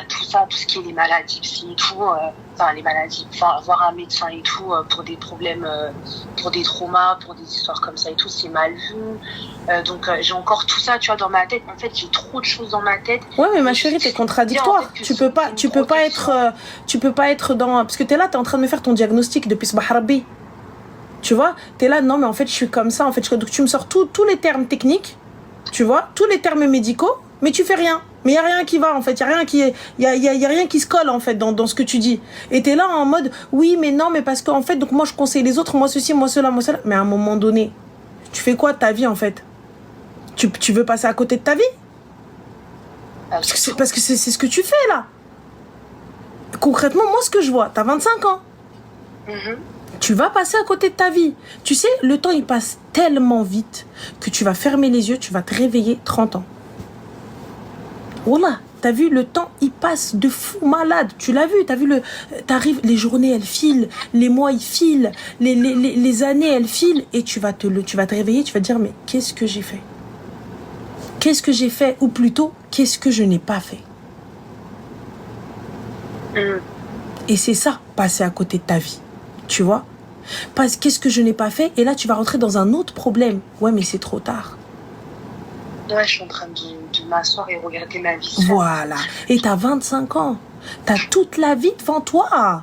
tout ça, tout ce qui est les maladies psy et tout, les maladies, voir un médecin et tout pour des problèmes, pour des traumas, pour des histoires comme ça et tout, c'est mal vu. Donc j'ai encore tout ça, tu vois, dans ma tête. En fait, j'ai trop de choses dans ma tête. Ouais, mais ma chérie, t'es contradictoire. En fait, tu peux pas être dans, parce que t'es là, t'es en train de me faire ton diagnostic depuis ce Bahrabi. Tu vois, t'es là, non, mais en fait, je suis comme ça. En fait, donc tu me sors tous les termes techniques, tu vois, tous les termes médicaux, mais tu fais rien. Mais il n'y a rien qui va, en fait. Il n'y a rien qui se colle, en fait, dans ce que tu dis. Et t'es là en mode, oui, mais non, mais parce qu'en fait, donc moi, je conseille les autres, moi, ceci, moi, cela, moi, cela. Mais à un moment donné, tu fais quoi de ta vie, en fait? Tu veux passer à côté de ta vie? Parce que c'est ce que tu fais, là. Concrètement, moi, ce que je vois, t'as 25 ans. Tu vas passer à côté de ta vie. Tu sais, le temps, il passe tellement vite que tu vas fermer les yeux, tu vas te réveiller 30 ans. Voilà, t'as vu, le temps, il passe de fou malade. Tu l'as vu, t'arrives, les journées, elles filent, les mois, ils filent, les années, elles filent, et tu vas te réveiller, tu vas te dire, mais qu'est-ce que j'ai fait? Qu'est-ce que j'ai fait? Ou plutôt, qu'est-ce que je n'ai pas fait? Et c'est ça, passer à côté de ta vie. Tu vois? Parce qu'est-ce que je n'ai pas fait? Et là, tu vas rentrer dans un autre problème. Ouais, mais c'est trop tard. Ouais, je suis en train de m'asseoir et regarder ma vie. Voilà. Et t'as 25 ans. T'as toute la vie devant toi.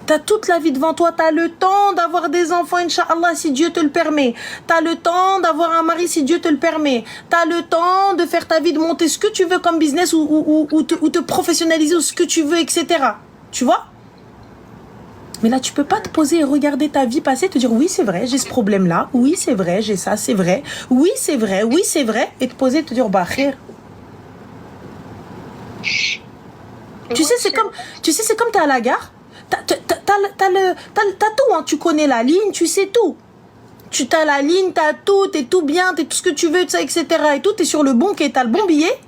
T'as toute la vie devant toi. T'as le temps d'avoir des enfants, Inch'Allah, si Dieu te le permet. T'as le temps d'avoir un mari, si Dieu te le permet. T'as le temps de faire ta vie, de monter ce que tu veux comme business ou te professionnaliser ou ce que tu veux, etc. Tu vois? Mais là, tu peux pas te poser et regarder ta vie passer, te dire oui, c'est vrai, j'ai ce problème-là. Oui, c'est vrai, j'ai ça, c'est vrai. Oui, c'est vrai, oui, c'est vrai. Et te poser et te dire, bah, khir. Tu sais, c'est comme t'es à la gare. T'as tout, hein. Tu connais la ligne, tu sais tout. Tu t'as la ligne, t'as tout, t'es tout bien, t'es tout ce que tu veux, ça, etc. Et tout, t'es sur le bon quai, t'as le bon billet.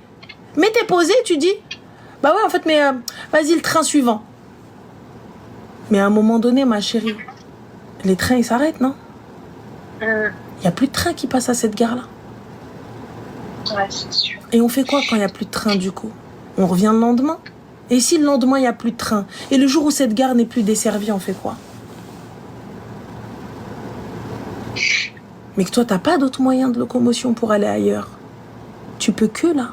Mais t'es posé, tu dis, bah ouais, en fait, mais vas-y, le train suivant. Mais à un moment donné, ma chérie, les trains, ils s'arrêtent, non? Il n'y a plus de train qui passe à cette gare-là. Ouais, c'est sûr. Et on fait quoi quand il n'y a plus de train, du coup? On revient le lendemain? Et si le lendemain, il n'y a plus de train? Et le jour où cette gare n'est plus desservie, on fait quoi? Mais que toi, tu n'as pas d'autres moyens de locomotion pour aller ailleurs. Tu peux que là.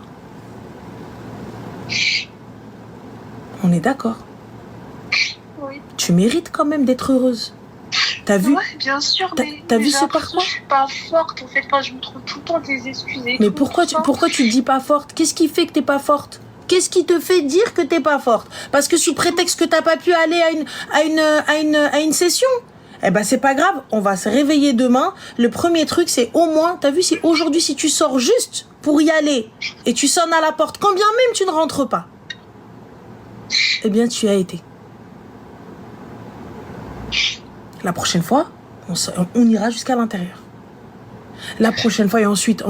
On est d'accord? Oui. Tu mérites quand même d'être heureuse. T'as vu? Ouais, bien sûr, mais t'as vu ce parcours? Je suis pas forte, en fait, quand je me trouve tout le temps des excuses. Mais pourquoi tu te dis pas forte? Qu'est-ce qui fait que t'es pas forte? Qu'est-ce qui te fait dire que t'es pas forte? Parce que sous prétexte que t'as pas pu aller à une session? Eh ben c'est pas grave, on va se réveiller demain. Le premier truc, c'est au moins, t'as vu, si aujourd'hui, si tu sors juste pour y aller et tu sonnes à la porte, quand bien même tu ne rentres pas, eh bien tu as été. La prochaine fois, on ira jusqu'à l'intérieur. La prochaine fois et ensuite,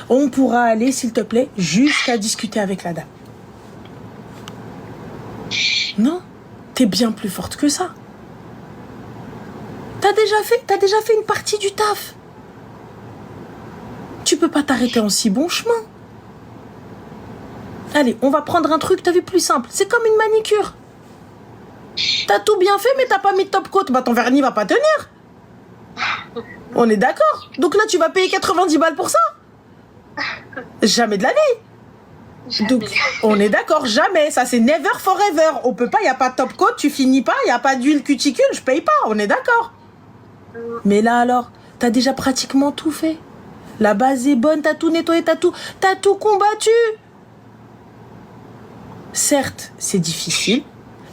on pourra aller, s'il te plaît, jusqu'à discuter avec la dame. Non, t'es bien plus forte que ça. T'as déjà fait une partie du taf. Tu peux pas t'arrêter en si bon chemin. Allez, on va prendre un truc, t'as vu, plus simple. C'est comme une manicure. T'as tout bien fait, mais t'as pas mis de top coat. Bah, ton vernis va pas tenir. On est d'accord. Donc là, tu vas payer 90 balles pour ça? Jamais de la vie. Donc, on est d'accord, jamais. Ça, c'est never forever. On peut pas, il n'y a pas de top coat, tu finis pas, il n'y a pas d'huile cuticule, je paye pas. On est d'accord. Mais là, alors, t'as déjà pratiquement tout fait. La base est bonne, t'as tout nettoyé, t'as tout combattu. Certes, c'est difficile.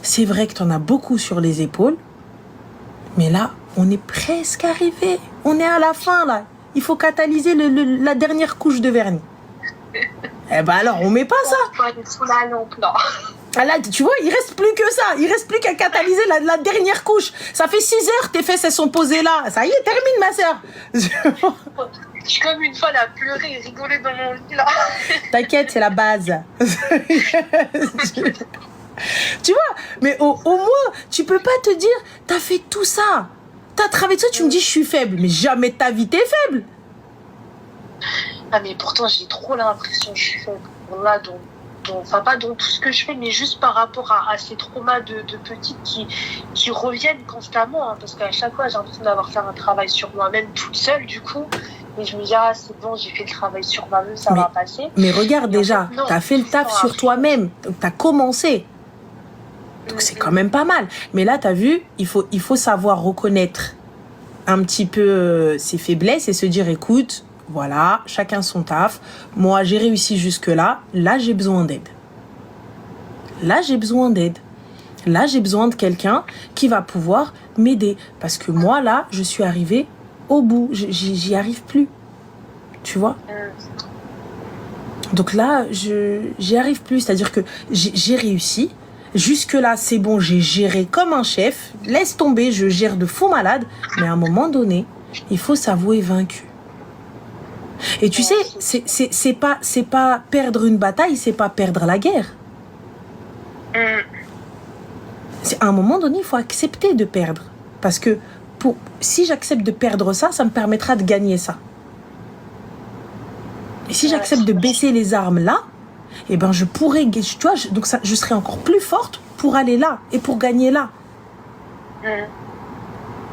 C'est vrai que t'en as beaucoup sur les épaules. Mais là, on est presque arrivé. On est à la fin, là. Il faut catalyser la dernière couche de vernis. Eh ben alors, on met pas ça. Sous la lampe, non. Ah là, tu vois, il reste plus que ça. Il reste plus qu'à catalyser la dernière couche. Ça fait 6 heures, tes fesses, elles sont posées là. Ça y est, termine, ma sœur. Je suis comme une folle à pleurer et rigoler dans mon lit, là. T'inquiète, c'est la base. Tu vois, mais au moins, tu peux pas te dire, t'as fait tout ça. T'as travaillé ça, tu me dis, je suis faible. Mais jamais de ta vie, t'es faible. Ah, mais pourtant, j'ai trop l'impression que je suis faible. Là, enfin pas dans tout ce que je fais, mais juste par rapport à ces traumas de petite qui reviennent constamment, hein, parce qu'à chaque fois, j'ai l'impression d'avoir fait un travail sur moi-même toute seule, du coup. Et je me dis, ah, c'est bon, j'ai fait le travail sur moi-même, ça va passer. Mais regarde déjà, tu as fait le taf sur toi-même, tu as commencé. Donc c'est quand même pas mal. Mais là, tu as vu, il faut savoir reconnaître un petit peu ses faiblesses et se dire, écoute, voilà, chacun son taf. Moi, j'ai réussi jusque-là. Là, j'ai besoin d'aide. Là, j'ai besoin d'aide. Là, j'ai besoin de quelqu'un qui va pouvoir m'aider. Parce que moi, là, je suis arrivée au bout. J'y arrive plus. Tu vois ? Donc là, j'y arrive plus. C'est-à-dire que j'ai réussi. Jusque-là, c'est bon, j'ai géré comme un chef. Laisse tomber, je gère de fou malade. Mais à un moment donné, il faut s'avouer vaincu. Et tu sais, c'est pas perdre une bataille, c'est pas perdre la guerre. À un moment donné, il faut accepter de perdre. Parce que si j'accepte de perdre ça, ça me permettra de gagner ça. Et si j'accepte de baisser les armes là, eh ben je pourrais, tu vois, donc ça, je serai encore plus forte pour aller là et pour gagner là.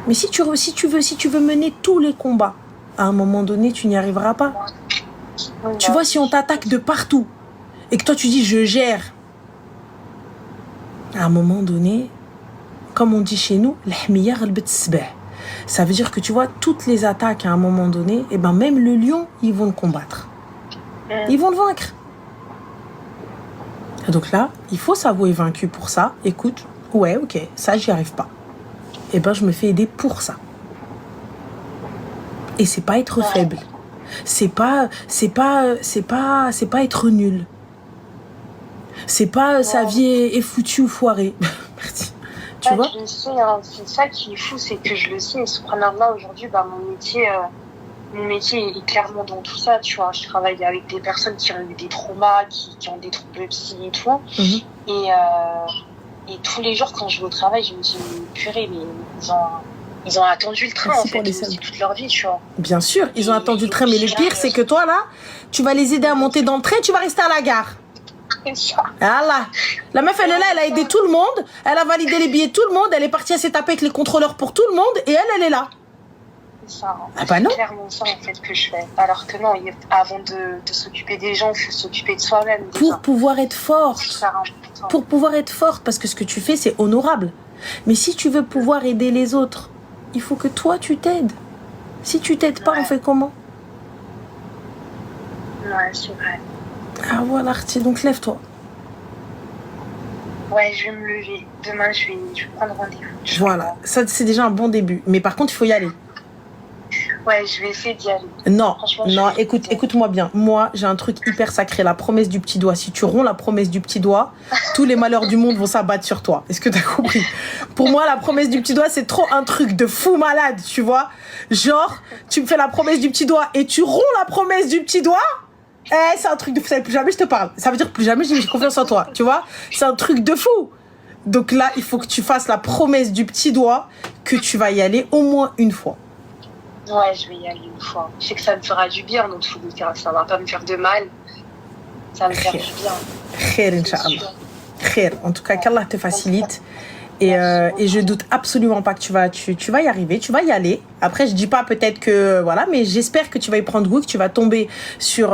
Mais si tu veux mener tous les combats, à un moment donné, tu n'y arriveras pas. Tu vois, si on t'attaque de partout et que toi tu dis je gère, à un moment donné, comme on dit chez nous, ça veut dire que tu vois, toutes les attaques à un moment donné, et ben même le lion, ils vont le combattre. Ils vont le vaincre. Donc là, il faut s'avouer vaincu pour ça. Écoute, ouais, ok, ça, j'y arrive pas. Et ben, je me fais aider pour ça. Et c'est pas être faible. C'est pas être nul. C'est pas sa vie est foutue ou foirée. Merci. Tu vois? Je le sais, hein, c'est ça qui est fou, c'est que je le sais. Et subhanallah, aujourd'hui, mon métier est clairement dans tout ça, tu vois. Je travaille avec des personnes qui ont eu des traumas, qui ont des troubles psy et tout. Et tous les jours, quand je vais au travail, je me dis, purée, mais ils ont attendu le train, en fait, aussi toute leur vie, tu vois. Bien sûr, ils ont attendu le train, mais le pire, c'est que toi, là, tu vas les aider à monter dans le train, tu vas rester à la gare. Voilà. La meuf, elle est là, elle a aidé tout le monde, elle a validé les billets de tout le monde, elle est partie à s'étaper avec les contrôleurs pour tout le monde, et elle est là. C'est ça. Ah bah non. C'est clairement ça, en fait, que je fais. Alors que non, avant de s'occuper des gens, il faut s'occuper de soi-même. Pour pouvoir être forte. Pour pouvoir être forte, parce que ce que tu fais, c'est honorable. Mais si tu veux pouvoir aider les autres, il faut que toi, tu t'aides. Si tu t'aides pas, on fait comment? Ouais, c'est vrai. Ah voilà, donc lève-toi. Ouais, je vais me lever. Demain, je vais prendre rendez-vous. Voilà, ça c'est déjà un bon début. Mais par contre, il faut y aller. Ouais, je vais essayer d'y aller. Non, écoute-moi bien. Moi, j'ai un truc hyper sacré, la promesse du petit doigt. Si tu romps la promesse du petit doigt, tous les malheurs du monde vont s'abattre sur toi. Est-ce que t'as compris? Pour moi, la promesse du petit doigt, c'est trop un truc de fou malade, tu vois. Genre, tu me fais la promesse du petit doigt et tu romps la promesse du petit doigt. C'est un truc de fou. Ça veut dire plus jamais je te parle. Ça veut dire plus jamais j'ai confiance en toi, tu vois. C'est un truc de fou. Donc là, il faut que tu fasses la promesse du petit doigt que tu vas y aller au moins une fois. Ouais, je vais y aller une fois. Je sais que ça me fera du bien, donc ça va pas me faire de mal. Ça va me faire du bien. Khair, Inch'Allah. Khair. En tout cas, qu'Allah te facilite. Et je doute absolument pas que tu vas y arriver, tu vas y aller. Après, je dis pas peut-être que, voilà, mais j'espère que tu vas y prendre goût, que tu vas tomber sur